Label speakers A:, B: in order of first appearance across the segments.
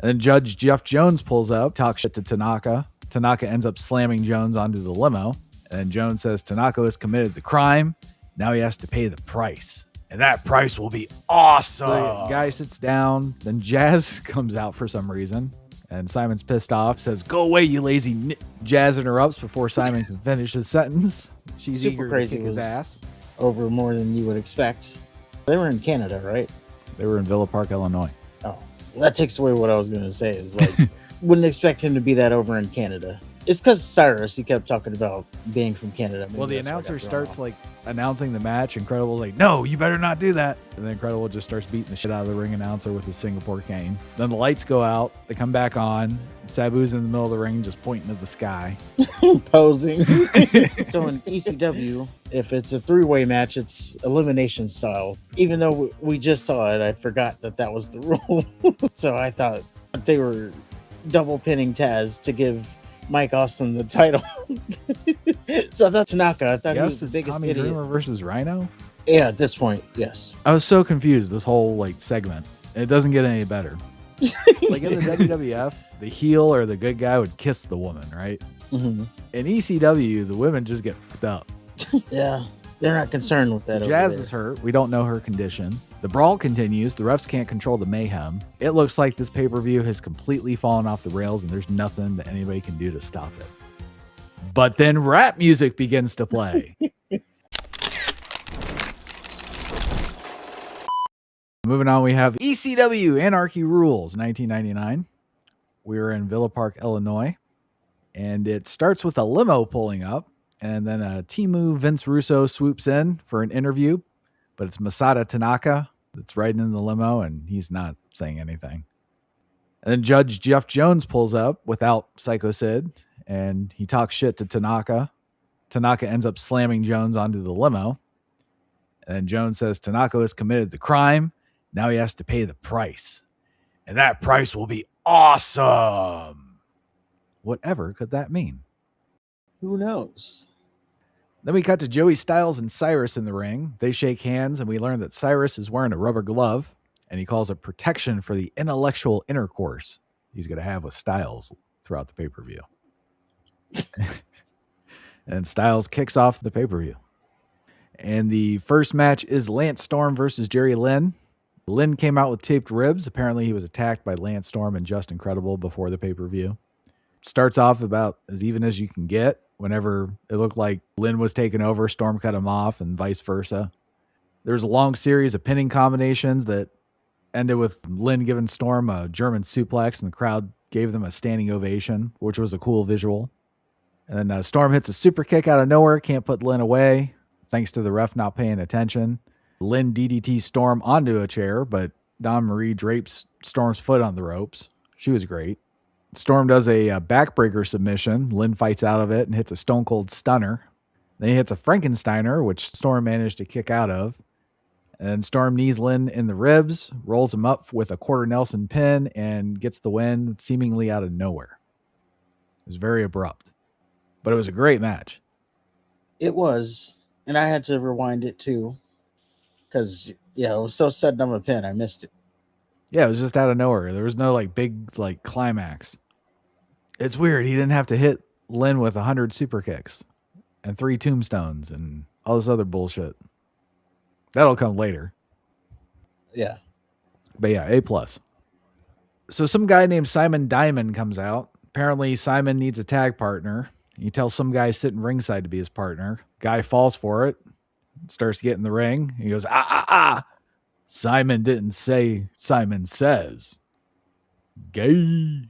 A: And then Judge Jeff Jones pulls up, talks shit to Tanaka. Tanaka ends up slamming Jones onto the limo. And then Jones says Tanaka has committed the crime. Now he has to pay the price. And that price will be awesome. The guy sits down. Then Jazz comes out for some reason. And Simon's pissed off, says, "Go away, you lazy Jazz interrupts before Simon can finish his sentence. She's
B: Super
A: eager
B: crazy
A: to kick his ass.
B: Over more than you would expect. They were in Canada, right?
A: They were in Villa Park, Illinois.
B: Oh, that takes away what I was going to say. Is like, wouldn't expect him to be that over in Canada. It's because Cyrus, he kept talking about being from Canada.
A: Well, the announcer starts like announcing the match. Incredible's like, "No, you better not do that." And then Incredible just starts beating the shit out of the ring announcer with his Singapore cane. Then the lights go out. They come back on. Sabu's in the middle of the ring just pointing at the sky.
B: Posing. So in ECW, if it's a three-way match, it's elimination style. Even though we just saw it, I forgot that was the rule. So I thought they were double pinning Taz to give Mike Awesome the title. So I thought Tanaka, he was the biggest
A: Tommy
B: idiot.
A: Dreamer versus Rhino?
B: Yeah, at this point, yes.
A: I was so confused this whole like segment. It doesn't get any better. Like in the WWF, the heel or the good guy would kiss the woman, right?
B: Mm-hmm.
A: In ECW, the women just get fucked up.
B: Yeah, they're not concerned with that.
A: So Jazz is hurt. We don't know her condition. The brawl continues. The refs can't control the mayhem. It looks like this pay-per-view has completely fallen off the rails and there's nothing that anybody can do to stop it. But then rap music begins to play. Moving on, we have ECW Anarchy Rulz 1999. We were in Villa Park, Illinois. And it starts with a limo pulling up. And then a Timu Vince Russo swoops in for an interview. But it's Masada Tanaka that's riding in the limo, and he's not saying anything. And then Judge Jeff Jones pulls up without Psycho Sid, and he talks shit to Tanaka. Tanaka ends up slamming Jones onto the limo. And then Jones says Tanaka has committed the crime. Now he has to pay the price. And that price will be awesome. Whatever could that mean?
B: Who knows?
A: Then we cut to Joey Styles and Cyrus in the ring. They shake hands, and we learn that Cyrus is wearing a rubber glove, and he calls it protection for the intellectual intercourse he's going to have with Styles throughout the pay-per-view. And Styles kicks off the pay-per-view. And the first match is Lance Storm versus Jerry Lynn. Lynn came out with taped ribs. Apparently he was attacked by Lance Storm and Just Incredible before the pay-per-view. Starts off about as even as you can get. Whenever it looked like Lynn was taking over, Storm cut him off and vice versa. There's a long series of pinning combinations that ended with Lynn giving Storm a German suplex, and the crowd gave them a standing ovation, which was a cool visual. And then Storm hits a super kick out of nowhere, can't put Lynn away, thanks to the ref not paying attention. Lynn DDT Storm onto a chair, but Dawn Marie drapes Storm's foot on the ropes. She was great. Storm does a backbreaker submission. Lynn fights out of it and hits a Stone Cold Stunner. Then he hits a Frankensteiner, which Storm managed to kick out of. And Storm knees Lynn in the ribs, rolls him up with a quarter Nelson pin, and gets the win seemingly out of nowhere. It was very abrupt, but it was a great match.
B: It was, and I had to rewind it too, because it was so sudden of a pin, I missed it.
A: Yeah, it was just out of nowhere. There was no big climax. It's weird. He didn't have to hit Lynn with 100 super kicks and 3 tombstones and all this other bullshit. That'll come later.
B: Yeah.
A: But yeah, A+. So some guy named Simon Diamond comes out. Apparently Simon needs a tag partner. He tells some guy sitting ringside to be his partner. Guy falls for it. Starts to get in the ring. He goes, ah. Simon didn't say, Simon says. Gay.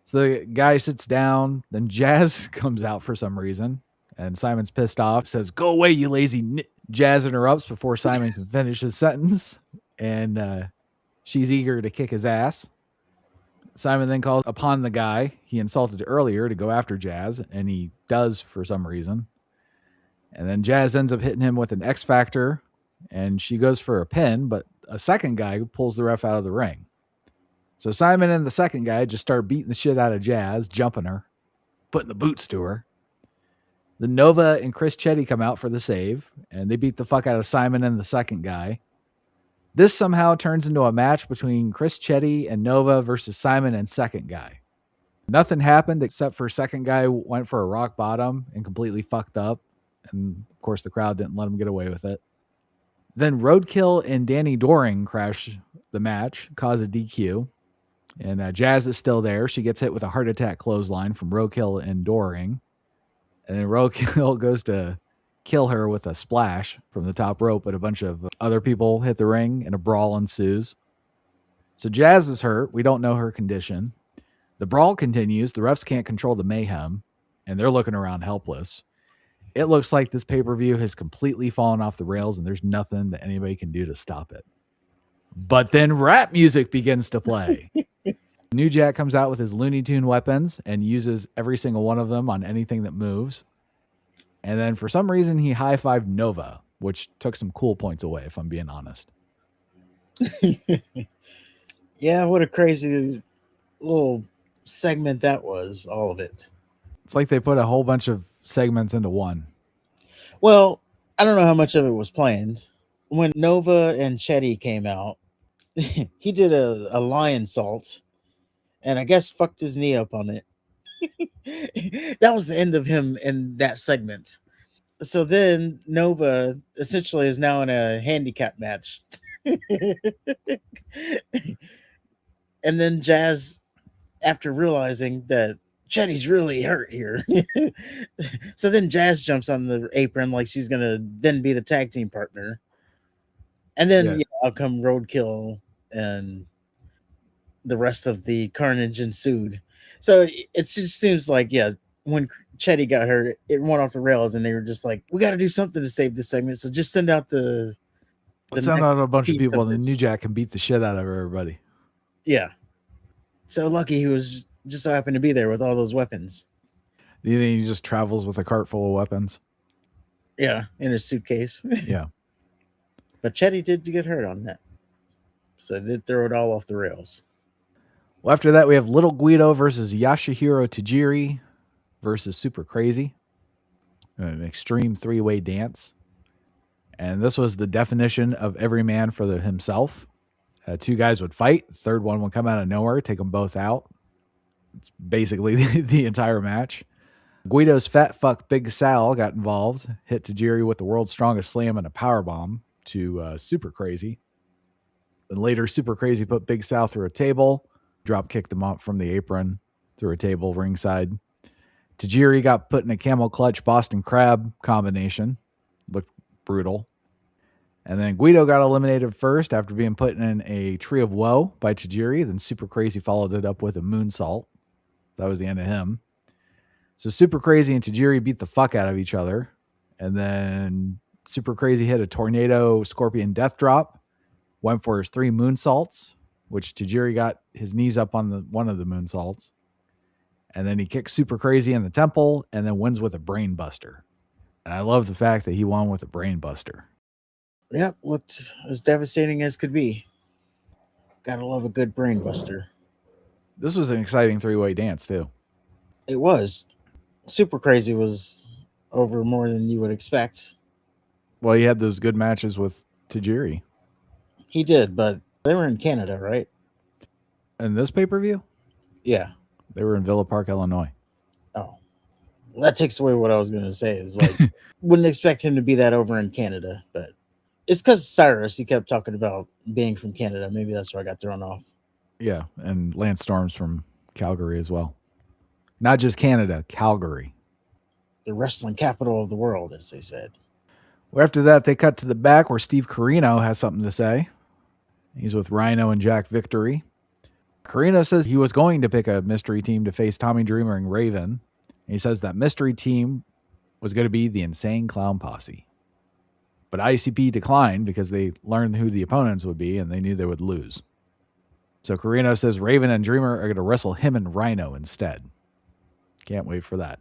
A: So the guy sits down. Then Jazz comes out for some reason. And Simon's pissed off. Says, "Go away, you lazy Jazz interrupts before Simon can finish his sentence. And she's eager to kick his ass. Simon then calls upon the guy he insulted earlier to go after Jazz. And he does for some reason. And then Jazz ends up hitting him with an X Factor. And she goes for a pin, but a second guy pulls the ref out of the ring. So Simon and the second guy just start beating the shit out of Jazz, jumping her, putting the boots to her. The Nova and Chris Chetty come out for the save, and they beat the fuck out of Simon and the second guy. This somehow turns into a match between Chris Chetty and Nova versus Simon and Second Guy. Nothing happened except for Second Guy went for a rock bottom and completely fucked up. And of course, the crowd didn't let him get away with it. Then Roadkill and Danny Doring crash the match, cause a DQ. And Jazz is still there. She gets hit with a heart attack clothesline from Roadkill and Doring. And then Roadkill goes to kill her with a splash from the top rope, but a bunch of other people hit the ring and a brawl ensues. So Jazz is hurt. We don't know her condition. The brawl continues. The refs can't control the mayhem, and they're looking around helpless. It looks like this pay-per-view has completely fallen off the rails, and there's nothing that anybody can do to stop it. But then rap music begins to play. New Jack comes out with his Looney Tune weapons and uses every single one of them on anything that moves. And then for some reason, he high-fived Nova, which took some cool points away, if I'm being honest.
B: Yeah, what a crazy little segment that was, all of it.
A: It's like they put a whole bunch of segments into one.
B: Well, I don't know how much of it was planned. When Nova and Chetty came out, he did a lion salt and I guess fucked his knee up on it. That was the end of him in that segment. So then Nova essentially is now in a handicap match. And then Jazz, after realizing that Chetty's really hurt here, so then Jazz jumps on the apron like she's gonna then be the tag team partner. And then out come Roadkill and the rest of the carnage ensued. So it just seems like, when Chetty got hurt, it went off the rails, and they were just like, we got to do something to save this segment. So just send out
A: Let's send out a bunch of people, and then New Jack can beat the shit out of everybody.
B: Yeah. So lucky he was just so happened to be there with all those weapons.
A: Do you think he just travels with a cart full of weapons?
B: Yeah, in his suitcase.
A: Yeah.
B: But Chetty did get hurt on that. So they did throw it all off the rails.
A: Well, after that, we have Little Guido versus Yasuhiro Tajiri versus Super Crazy. An extreme three-way dance. And this was the definition of every man for himself. Two guys would fight. The third one would come out of nowhere, take them both out. It's basically the entire match. Guido's fat fuck Big Sal got involved, hit Tajiri with the world's strongest slam and a powerbomb to Super Crazy. And later, Super Crazy put Big Sal through a table, drop kicked him up from the apron through a table ringside. Tajiri got put in a camel clutch Boston Crab combination. Looked brutal. And then Guido got eliminated first after being put in a Tree of Woe by Tajiri. Then Super Crazy followed it up with a moonsault. That was the end of him. So Super Crazy and Tajiri beat the fuck out of each other. And then Super Crazy hit a tornado scorpion death drop. Went for his 3 moonsaults, which Tajiri got his knees up on one of the moonsaults. And then he kicks Super Crazy in the temple and then wins with a brain buster. And I love the fact that he won with a brain buster.
B: Yep, looked as devastating as could be. Gotta love a good brain buster.
A: This was an exciting 3-way dance, too.
B: It was. Super Crazy was over more than you would expect.
A: Well, he had those good matches with Tajiri.
B: He did, but they were in Canada, right?
A: In this pay-per-view?
B: Yeah.
A: They were in Villa Park, Illinois.
B: Oh. That takes away what I was going to say. Is like, wouldn't expect him to be that over in Canada, but it's because Cyrus, he kept talking about being from Canada. Maybe that's where I got thrown off.
A: Yeah, and Lance Storm's from Calgary as well. Not just Canada, Calgary.
B: The wrestling capital of the world, as they said.
A: Well, after that, they cut to the back where Steve Corino has something to say. He's with Rhino and Jack Victory. Corino says he was going to pick a mystery team to face Tommy Dreamer and Raven. He says that mystery team was going to be the Insane Clown Posse. But ICP declined because they learned who the opponents would be and they knew they would lose. So Corino says Raven and Dreamer are going to wrestle him and Rhino instead. Can't wait for that.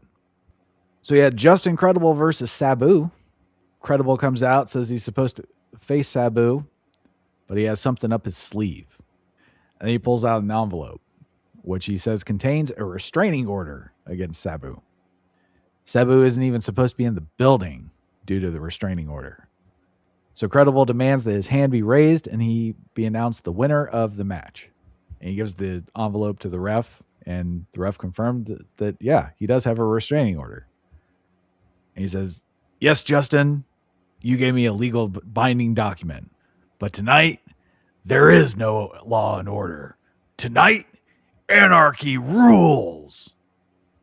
A: So you had Just Incredible versus Sabu. Credible comes out, says he's supposed to face Sabu, but he has something up his sleeve. And he pulls out an envelope, which he says contains a restraining order against Sabu. Sabu isn't even supposed to be in the building due to the restraining order. So Credible demands that his hand be raised and he be announced the winner of the match. And he gives the envelope to the ref, and the ref confirmed that yeah, he does have a restraining order. And he says, "Yes, Justin, you gave me a legal binding document. But tonight, there is no law and order. Tonight, anarchy rules."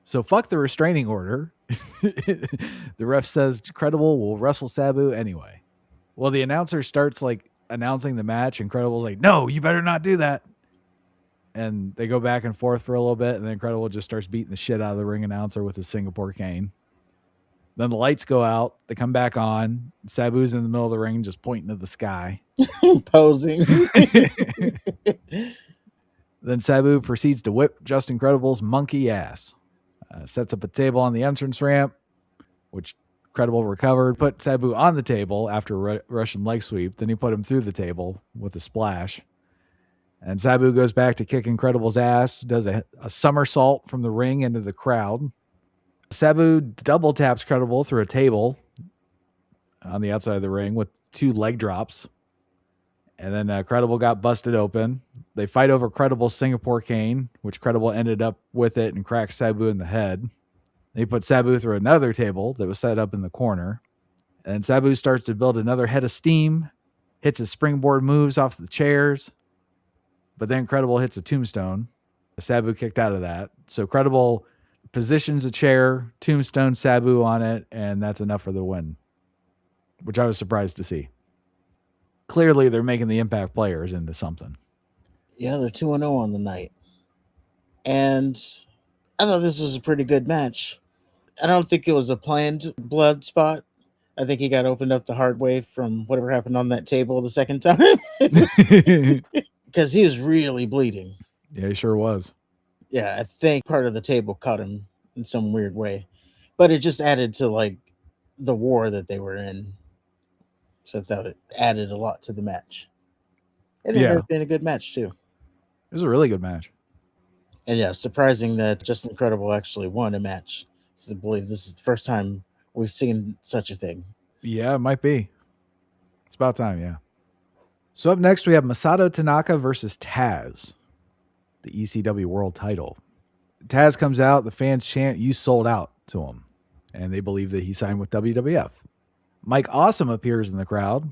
A: So fuck the restraining order. The ref says Credible will wrestle Sabu anyway. Well, the announcer starts like announcing the match, and Credible's like, "No, you better not do that." And they go back and forth for a little bit, and then Credible just starts beating the shit out of the ring announcer with his Singapore cane. Then the lights go out. They come back on. Sabu's in the middle of the ring, just pointing at the sky.
B: Posing.
A: Then Sabu proceeds to whip Justin Credible's monkey ass. Sets up a table on the entrance ramp, which Credible recovered. Put Sabu on the table after a Russian leg sweep. Then he put him through the table with a splash. And Sabu goes back to kicking Credible's ass, does a somersault from the ring into the crowd. Sabu double taps Credible through a table on the outside of the ring with 2 leg drops. And then Credible got busted open. They fight over Credible's Singapore cane, which Credible ended up with it and cracked Sabu in the head. They put Sabu through another table that was set up in the corner. And Sabu starts to build another head of steam, hits his springboard moves off the chairs. But then Credible hits a tombstone. Sabu kicked out of that. So Credible positions a chair, tombstone Sabu on it, and that's enough for the win, which I was surprised to see. Clearly, they're making the Impact players into something.
B: Yeah, they're 2-0 on the night. And I thought this was a pretty good match. I don't think it was a planned blood spot. I think he got opened up the hard way from whatever happened on that table the second time. Because he was really bleeding.
A: Yeah, he sure was.
B: Yeah, I think part of the table caught him in some weird way. But it just added to, like, the war that they were in. So I thought it added a lot to the match. It ended up being a good match, too.
A: It was a really good match.
B: And yeah, surprising that Justin Credible actually won a match. I believe this is the first time we've seen such a thing.
A: Yeah, it might be. It's about time, yeah. So up next, we have Masato Tanaka versus Taz, the ECW World title. Taz comes out, the fans chant, "You sold out," to him, and they believe that he signed with WWF. Mike Awesome appears in the crowd,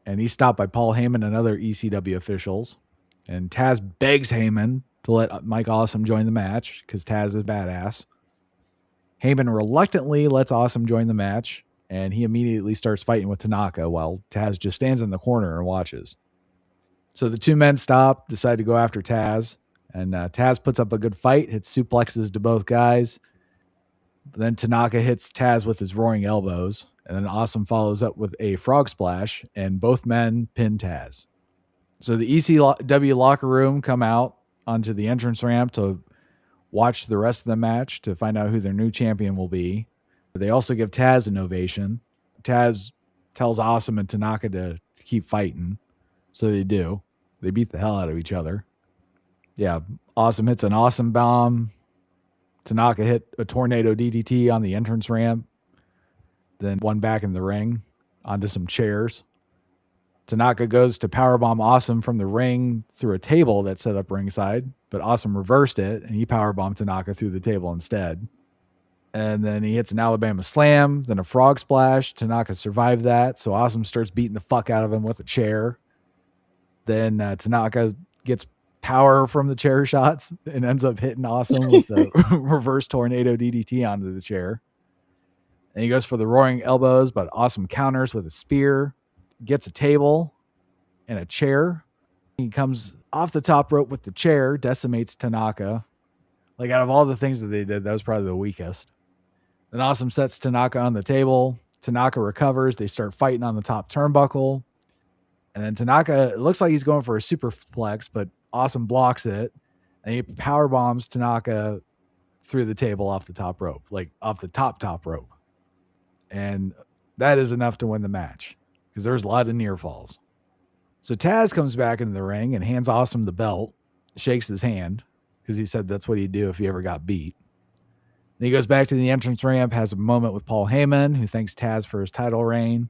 A: and he's stopped by Paul Heyman and other ECW officials. And Taz begs Heyman to let Mike Awesome join the match because Taz is badass. Heyman reluctantly lets Awesome join the match, and he immediately starts fighting with Tanaka while Taz just stands in the corner and watches. So the 2 men stop, decide to go after Taz, and Taz puts up a good fight, hits suplexes to both guys. But then Tanaka hits Taz with his roaring elbows, and then Awesome follows up with a frog splash, and both men pin Taz. So the ECW locker room come out onto the entrance ramp to watch the rest of the match to find out who their new champion will be. They also give Taz an ovation. Taz tells Awesome and Tanaka to keep fighting. So they do. They beat the hell out of each other. Yeah, Awesome hits an awesome bomb. Tanaka hit a tornado DDT on the entrance ramp. Then one back in the ring onto some chairs. Tanaka goes to powerbomb Awesome from the ring through a table that's set up ringside, but Awesome reversed it, and he powerbombed Tanaka through the table instead. And then he hits an Alabama slam, then a frog splash. Tanaka survived that, so Awesome starts beating the fuck out of him with a chair. Then Tanaka gets power from the chair shots and ends up hitting Awesome with the reverse tornado DDT onto the chair. And he goes for the roaring elbows, but Awesome counters with a spear, gets a table and a chair. He comes off the top rope with the chair, decimates Tanaka. Like, out of all the things that they did, that was probably the weakest. Then Awesome sets Tanaka on the table. Tanaka recovers. They start fighting on the top turnbuckle. And then Tanaka, it looks like he's going for a superplex, but Awesome blocks it. And he power bombs Tanaka through the table off the top rope, like off the top rope. And that is enough to win the match because there's a lot of near falls. So Taz comes back into the ring and hands Awesome the belt, shakes his hand because he said that's what he'd do if he ever got beat. Then he goes back to the entrance ramp, has a moment with Paul Heyman, who thanks Taz for his title reign.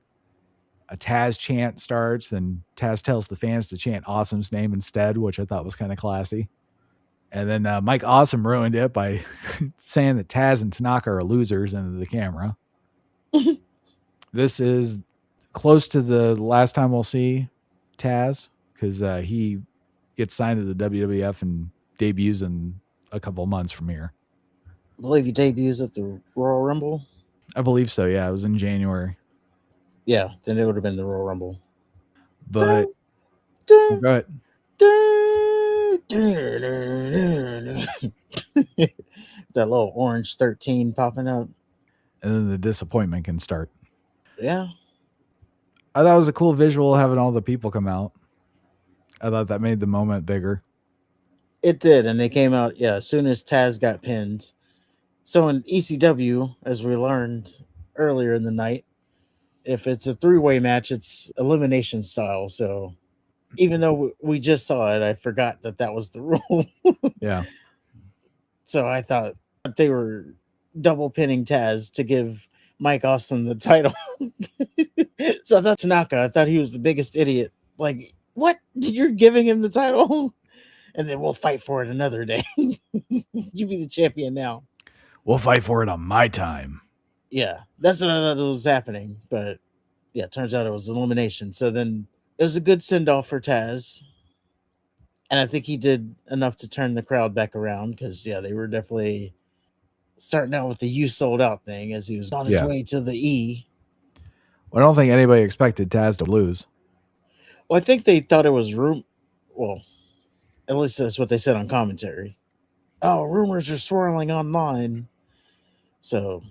A: a Taz chant starts, and Taz tells the fans to chant Awesome's name instead, which I thought was kind of classy. And then Mike Awesome ruined it by saying that Taz and Tanaka are losers into the camera. This is close to the last time we'll see Taz, because he gets signed to the WWF and debuts in a couple months from here.
B: I believe he debuts at the Royal Rumble.
A: I believe so. Yeah, it was in January.
B: Yeah, then it would have been the Royal Rumble.
A: But
B: Dun,
A: go ahead.
B: That little orange 13 popping up.
A: And then the disappointment can start.
B: Yeah.
A: I thought it was a cool visual having all the people come out. I thought that made the moment bigger.
B: It did, and they came out, as soon as Taz got pinned. So in ECW, as we learned earlier in the night, if it's a three-way match, it's elimination style. So even though we just saw it, I forgot that was the rule.
A: Yeah.
B: So I thought they were double pinning Taz to give Mike Awesome the title. So I thought Tanaka, I thought he was the biggest idiot. Like, what? You're giving him the title? And then we'll fight for it another day. You be the champion now.
A: We'll fight for it on my time.
B: Yeah, that's what I thought was happening. But yeah, it turns out it was elimination. So then it was a good send-off for Taz. And I think he did enough to turn the crowd back around, because, they were definitely starting out with the "you sold out" thing as he was on his way to the E.
A: Well, I don't think anybody expected Taz to lose.
B: Well, I think they thought it was well, at least that's what they said on commentary. Oh, rumors are swirling online. So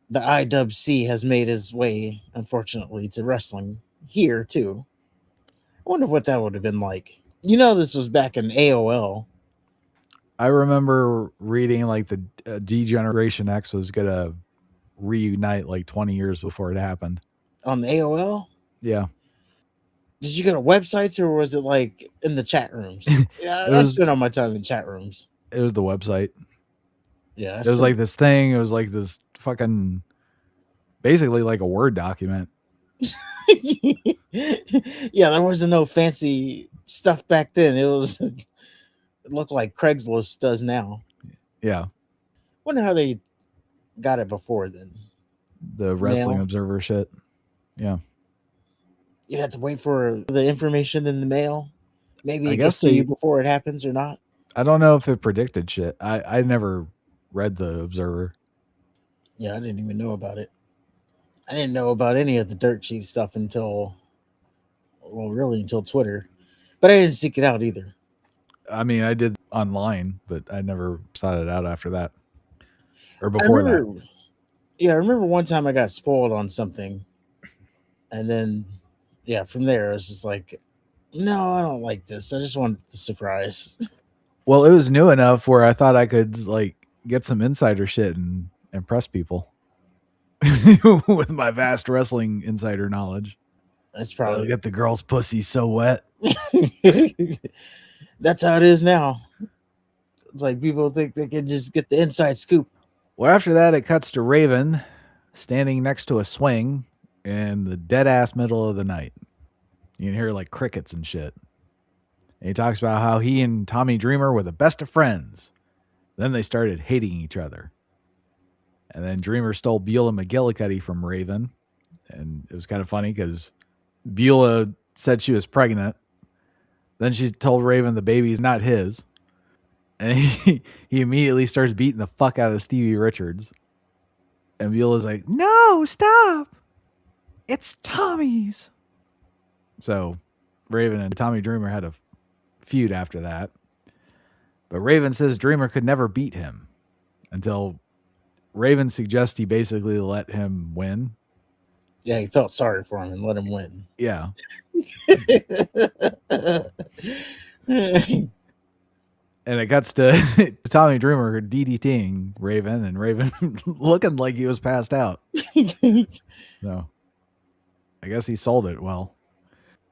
B: the IWC has made his way, unfortunately, to wrestling here too. I wonder what that would have been like. This was back in AOL.
A: I remember reading like the D-Generation X was going to reunite like 20 years before it happened.
B: On the AOL?
A: Yeah.
B: Did you go to websites, or was it like in the chat rooms? Yeah, I spent all my time in chat rooms.
A: It was the website.
B: Yeah.
A: It was like this thing. It was like this fucking, basically like a Word document.
B: Yeah, there wasn't no fancy stuff back then. It looked like Craigslist does now.
A: Yeah.
B: Wonder how they got it before then.
A: The Wrestling Observer shit. Yeah.
B: You'd have to wait for the information in the mail. Maybe
A: I
B: it
A: guess
B: gets to you before it happens or not.
A: I don't know if it predicted shit. I never read the Observer.
B: Yeah, I didn't even know about it. I didn't know about any of the dirt sheet stuff until Twitter. But I didn't seek it out either.
A: I mean, I did online, but I never sought it out after that. Or before that.
B: Yeah, I remember one time I got spoiled on something. And then, from there, I was just like, no, I don't like this. I just want the surprise.
A: Well, it was new enough where I thought I could like get some insider shit and impress people with my vast wrestling insider knowledge.
B: That's probably
A: get the girl's pussy so wet.
B: That's how it is now. It's like people think they can just get the inside scoop.
A: Well, after that, it cuts to Raven standing next to a swing in the dead ass middle of the night. You can hear like crickets and shit. And he talks about how he and Tommy Dreamer were the best of friends. Then they started hating each other. And then Dreamer stole Beulah McGillicuddy from Raven. And it was kind of funny because Beulah said she was pregnant. Then she told Raven the baby's not his. And he immediately starts beating the fuck out of Stevie Richards. And Beulah's like, no, stop. It's Tommy's. So Raven and Tommy Dreamer had a feud after that. But Raven says Dreamer could never beat him until Raven suggests he basically let him win.
B: Yeah, he felt sorry for him and let him win.
A: Yeah. And it cuts to Tommy Dreamer DDTing Raven, and Raven looking like he was passed out. So I guess he sold it well.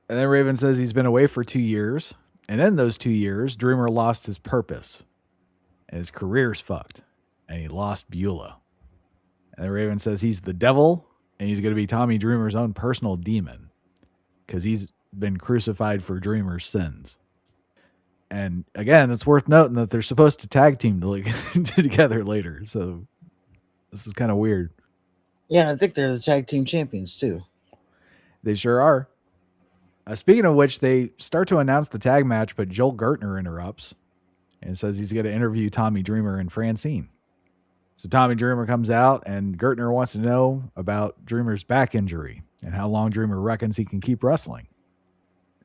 A: And then Raven says he's been away for 2 years. And in those 2 years, Dreamer lost his purpose. And his career's fucked. And he lost Beulah. And then Raven says he's the devil. And he's going to be Tommy Dreamer's own personal demon. because he's been crucified for Dreamer's sins. And again, it's worth noting that they're supposed to tag team together later. So this is kind of weird.
B: Yeah, I think they're the tag team champions too.
A: They sure are. Speaking of which, they start to announce the tag match, but Joel Gertner interrupts and says he's going to interview Tommy Dreamer and Francine. So Tommy Dreamer comes out, and Gertner wants to know about Dreamer's back injury and how long Dreamer reckons he can keep wrestling.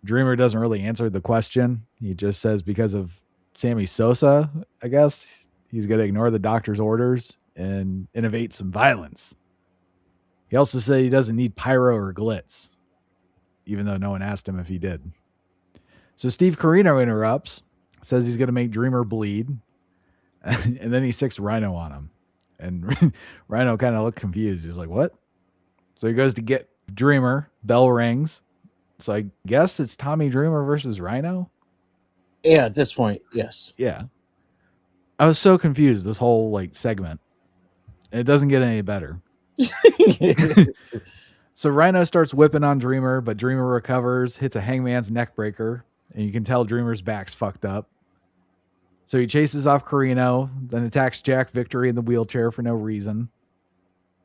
A: Dreamer doesn't really answer the question. He just says because of Sammy Sosa, I guess, he's going to ignore the doctor's orders and innovate some violence. He also said he doesn't need pyro or glitz, even though no one asked him if he did. So Steve Corino interrupts, says he's going to make Dreamer bleed, and then he sicks Rhino on him. And Rhino kind of looked confused. He's like, what? So he goes to get Dreamer. Bell rings. So I guess it's Tommy Dreamer versus Rhino?
B: Yeah, at this point, yes.
A: Yeah. I was so confused this whole segment. It doesn't get any better. So Rhino starts whipping on Dreamer, but Dreamer recovers, hits a Hangman's neck breaker, and you can tell Dreamer's back's fucked up. So he chases off Corino, then attacks Jack Victory in the wheelchair for no reason.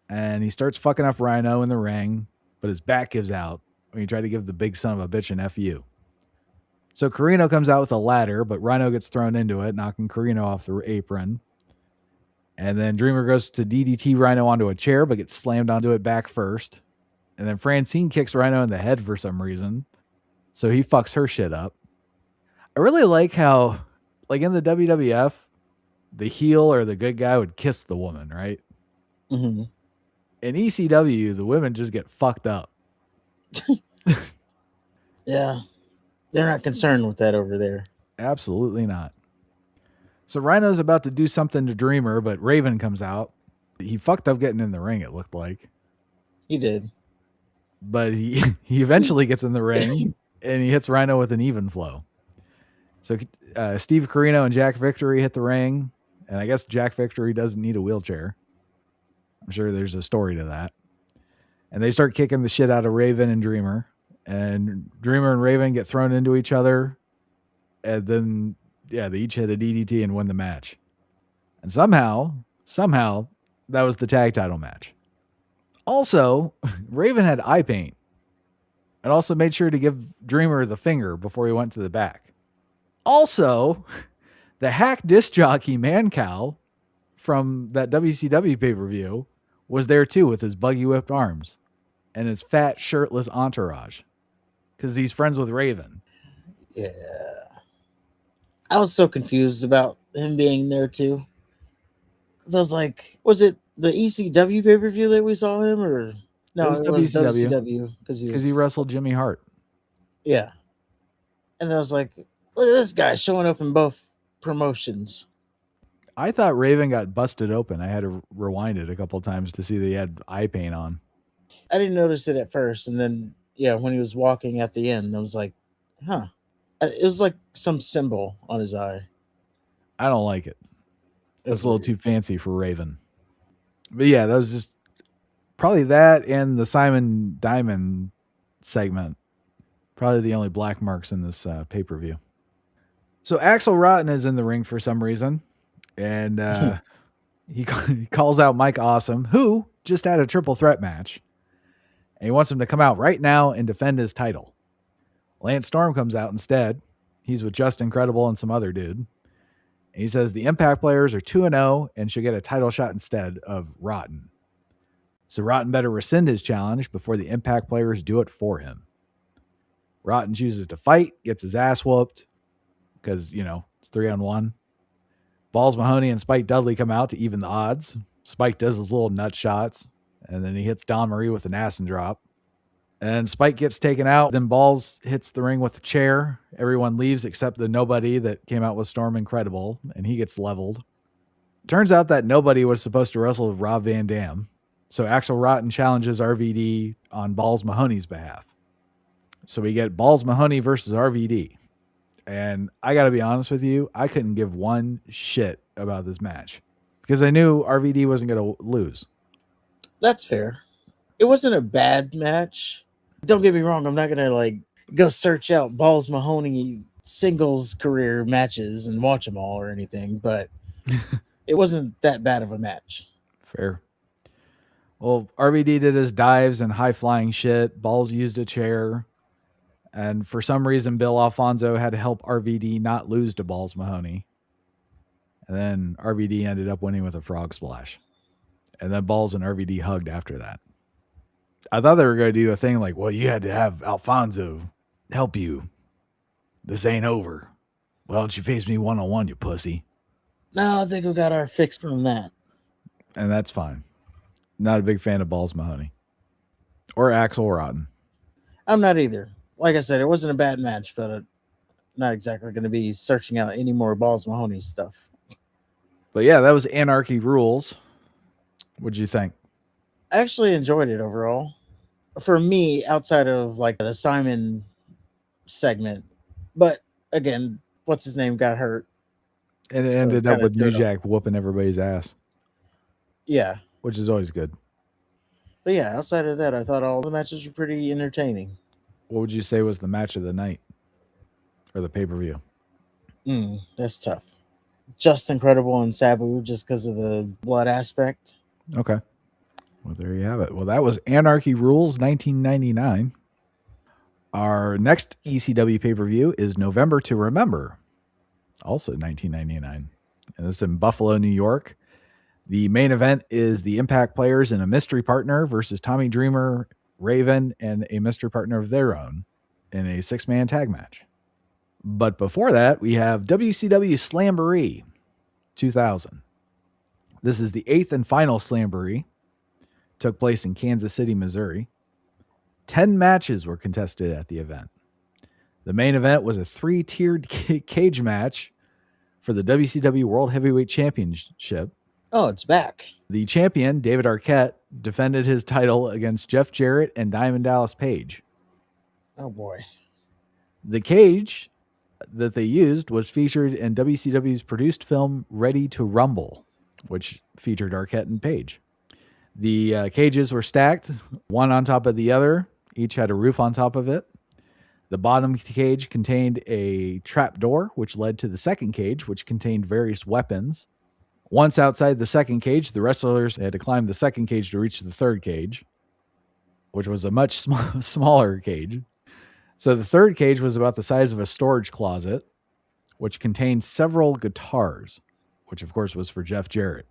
A: And he starts fucking up Rhino in the ring, but his back gives out when he tried to give the big son of a bitch an FU. So Corino comes out with a ladder, but Rhino gets thrown into it, knocking Corino off the apron. And then Dreamer goes to DDT Rhino onto a chair, but gets slammed onto it back first. And then Francine kicks Rhino in the head for some reason. So he fucks her shit up. I really like how, in the WWF, the heel or the good guy would kiss the woman, right?
B: Mm-hmm.
A: In ECW, the women just get fucked up.
B: Yeah. They're not concerned with that over there.
A: Absolutely not. So Rhino's about to do something to Dreamer, but Raven comes out. He fucked up getting in the ring, it looked like.
B: He did.
A: But he eventually gets in the ring, and he hits Rhino with an even flow. So Steve Corino and Jack Victory hit the ring, and I guess Jack Victory doesn't need a wheelchair. I'm sure there's a story to that. And they start kicking the shit out of Raven and Dreamer. And Dreamer and Raven get thrown into each other. And then, they each hit a DDT and win the match. And somehow, that was the tag title match. Also, Raven had eye paint. And also made sure to give Dreamer the finger before he went to the back. Also, the hack disc jockey Man-Cow from that WCW pay-per-view was there too with his buggy whipped arms and his fat shirtless entourage because he's friends with Raven.
B: Yeah. I was so confused about him being there too. Because I was like, was it the ECW pay-per-view that we saw him or no?
A: It was
B: WCW
A: because he wrestled Jimmy Hart.
B: Yeah. And I was like, look at this guy showing up in both promotions.
A: I thought Raven got busted open. I had to rewind it a couple of times to see that he had eye paint on.
B: I didn't notice it at first. And then, when he was walking at the end, I was like, huh. It was like some symbol on his eye.
A: I don't like it. That's a little too fancy for Raven. But yeah, that was just probably that and the Simon Diamond segment. Probably the only black marks in this pay-per-view. So Axl Rotten is in the ring for some reason. And he calls out Mike Awesome, who just had a triple threat match. And he wants him to come out right now and defend his title. Lance Storm comes out instead. He's with Just Incredible and some other dude. And he says the Impact players are 2-0 and should get a title shot instead of Rotten. So Rotten better rescind his challenge before the Impact players do it for him. Rotten chooses to fight, gets his ass whooped because, it's 3-on-1. Balls Mahoney and Spike Dudley come out to even the odds. Spike does his little nut shots, and then he hits Don Marie with an acid drop. And Spike gets taken out. Then Balls hits the ring with the chair. Everyone leaves except the nobody that came out with Storm Incredible, and he gets leveled. Turns out that nobody was supposed to wrestle with Rob Van Dam. So Axl Rotten challenges RVD on Balls Mahoney's behalf. So we get Balls Mahoney versus RVD. And I got to be honest with you, I couldn't give one shit about this match because I knew RVD wasn't going to lose.
B: That's fair. It wasn't a bad match. Don't get me wrong, I'm not gonna like go search out Balls Mahoney singles career matches and watch them all or anything, but it wasn't that bad of a match.
A: Fair. Well, RVD did his dives and high flying shit. Balls used a chair. And for some reason, Bill Alfonso had to help RVD not lose to Balls Mahoney. And then RVD ended up winning with a frog splash. And then Balls and RVD hugged after that. I thought they were going to do a thing like, well, you had to have Alfonso help you. This ain't over. Why don't you face me one-on-one, you pussy?
B: No, I think we got our fix from that.
A: And that's fine. Not a big fan of Balls Mahoney. Or Axel Rotten.
B: I'm not either. Like I said, it wasn't a bad match, but I'm not exactly going to be searching out any more Balls Mahoney stuff.
A: But yeah, that was Anarchy Rulz. What'd you think?
B: I actually enjoyed it overall. For me, outside of like the Simon segment, but again, what's his name got hurt.
A: And it ended up with New Jack whooping everybody's ass.
B: Yeah.
A: Which is always good.
B: But yeah, outside of that, I thought all the matches were pretty entertaining.
A: What would you say was the match of the night? Or the pay-per-view?
B: That's tough. Just Incredible and Sabu, just because of the blood aspect.
A: Okay. Well, there you have it. Well, that was Anarchy Rulz 1999. Our next ECW pay-per-view is November to Remember, also 1999. And this is in Buffalo, New York. The main event is the Impact Players and a mystery partner versus Tommy Dreamer, Raven, and a mystery partner of their own in a 6-man tag match. But before that, we have WCW Slamboree 2000. This is the 8th and final Slamboree. Took place in Kansas City, Missouri. 10 matches were contested at the event. The main event was a 3-tiered cage match for the WCW World Heavyweight Championship.
B: Oh, it's back.
A: The champion, David Arquette, defended his title against Jeff Jarrett and Diamond Dallas Page.
B: Oh, boy.
A: The cage that they used was featured in WCW's produced film Ready to Rumble, which featured Arquette and Page. The cages were stacked, one on top of the other. Each had a roof on top of it. The bottom cage contained a trap door, which led to the second cage, which contained various weapons. Once outside the second cage, the wrestlers had to climb the second cage to reach the third cage, which was a much smaller cage. So the third cage was about the size of a storage closet, which contained several guitars, which of course was for Jeff Jarrett.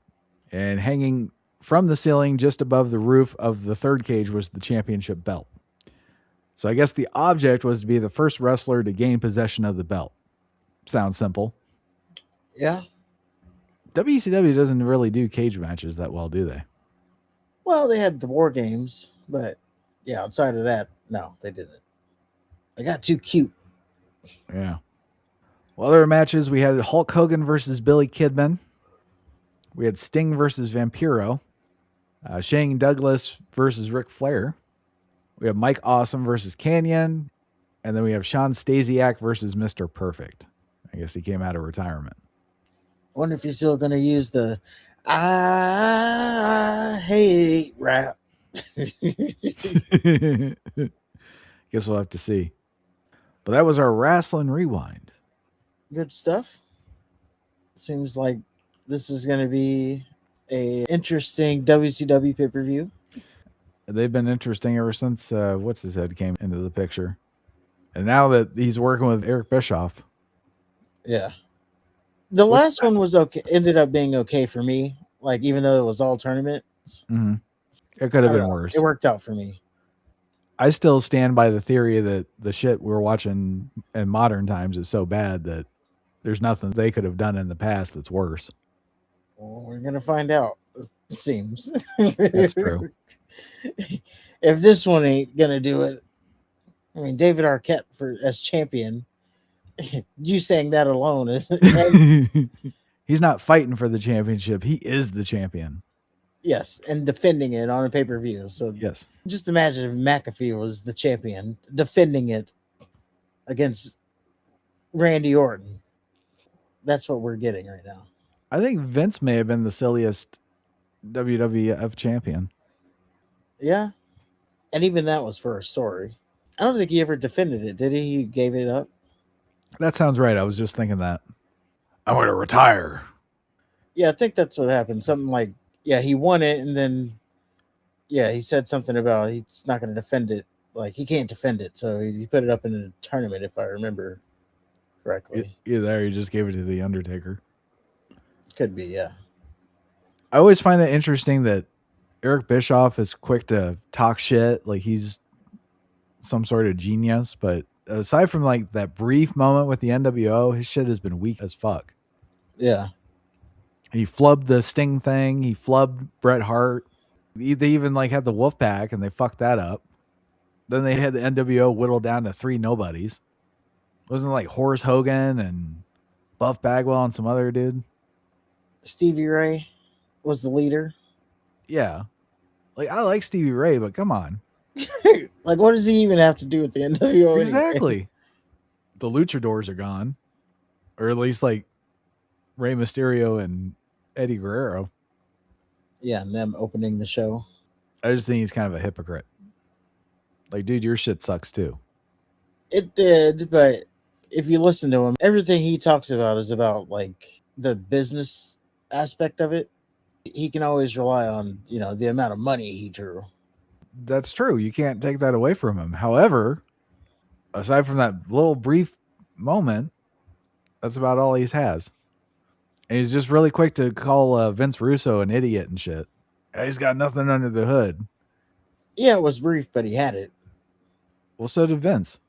A: And hanging from the ceiling just above the roof of the third cage was the championship belt. So I guess the object was to be the first wrestler to gain possession of the belt. Sounds simple.
B: Yeah.
A: WCW doesn't really do cage matches that well, do they?
B: Well, they had the War Games, but yeah, outside of that, no, they didn't. They got too cute.
A: Yeah. Well, other matches, we had Hulk Hogan versus Billy Kidman. We had Sting versus Vampiro. Shane Douglas versus Ric Flair. We have Mike Awesome versus Canyon. And then we have Sean Stasiak versus Mr. Perfect. I guess he came out of retirement.
B: I wonder if he's still going to use the I hate rap.
A: Guess we'll have to see. But that was our Wrestling Rewind.
B: Good stuff. Seems like this is going to be a interesting WCW pay-per-view.
A: They've been interesting ever since what's his head came into the picture. And now that he's working with Eric Bischoff.
B: Yeah. The last one was okay. Ended up being okay for me. Like, even though it was all tournaments.
A: Mm-hmm. It could have been worse.
B: It worked out for me.
A: I still stand by the theory that the shit we're watching in modern times is so bad that there's nothing they could have done in the past that's worse.
B: Well, we're going to find out, it seems.
A: That's true.
B: If this one ain't going to do it, I mean, David Arquette as champion, you saying that alone is...
A: He's not fighting for the championship. He is the champion.
B: Yes, and defending it on a pay-per-view. So
A: yes,
B: just imagine if McAfee was the champion, defending it against Randy Orton. That's what we're getting right now.
A: I think Vince may have been the silliest WWF champion.
B: Yeah, and even that was for a story. I don't think he ever defended it, did he? He gave it up.
A: That sounds right. I was just thinking that. I'm going to retire.
B: Yeah, I think that's what happened. Something like, yeah, he won it, and then, yeah, he said something about he's not going to defend it. Like, he can't defend it, so he put it up in a tournament, if I remember correctly.
A: Either there, he just gave it to the Undertaker.
B: Could be, yeah.
A: I always find it interesting that Eric Bischoff is quick to talk shit, like he's some sort of genius, but aside from like that brief moment with the NWO, his shit has been weak as fuck.
B: Yeah.
A: He flubbed the Sting thing. He flubbed Bret Hart. They even like had the Wolfpack and they fucked that up. Then they had the NWO whittled down to 3 nobodies. Wasn't it like Horace Hogan and Buff Bagwell and some other dude?
B: Stevie Ray was the leader.
A: Yeah. Like, I like Stevie Ray, but come on.
B: Like, what does he even have to do with the NWO?
A: Exactly.
B: Anyway?
A: The Luchadors are gone. Or at least like Rey Mysterio and Eddie Guerrero.
B: Yeah, and them opening the show.
A: I just think he's kind of a hypocrite. Like, dude, your shit sucks too.
B: It did, but if you listen to him, everything he talks about is about like the business aspect of it. He can always rely on, the amount of money he drew.
A: That's true. You can't take that away from him. However, aside from that little brief moment, that's about all he has. And he's just really quick to call Vince Russo an idiot and shit. He's got nothing under the hood.
B: Yeah, it was brief, but he had it.
A: Well, so did Vince.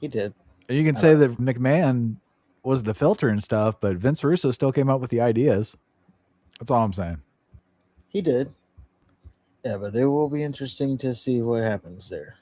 B: He did.
A: And you can say that McMahon was the filter and stuff, but Vince Russo still came up with the ideas. That's all I'm saying.
B: He did. Yeah, but it will be interesting to see what happens there.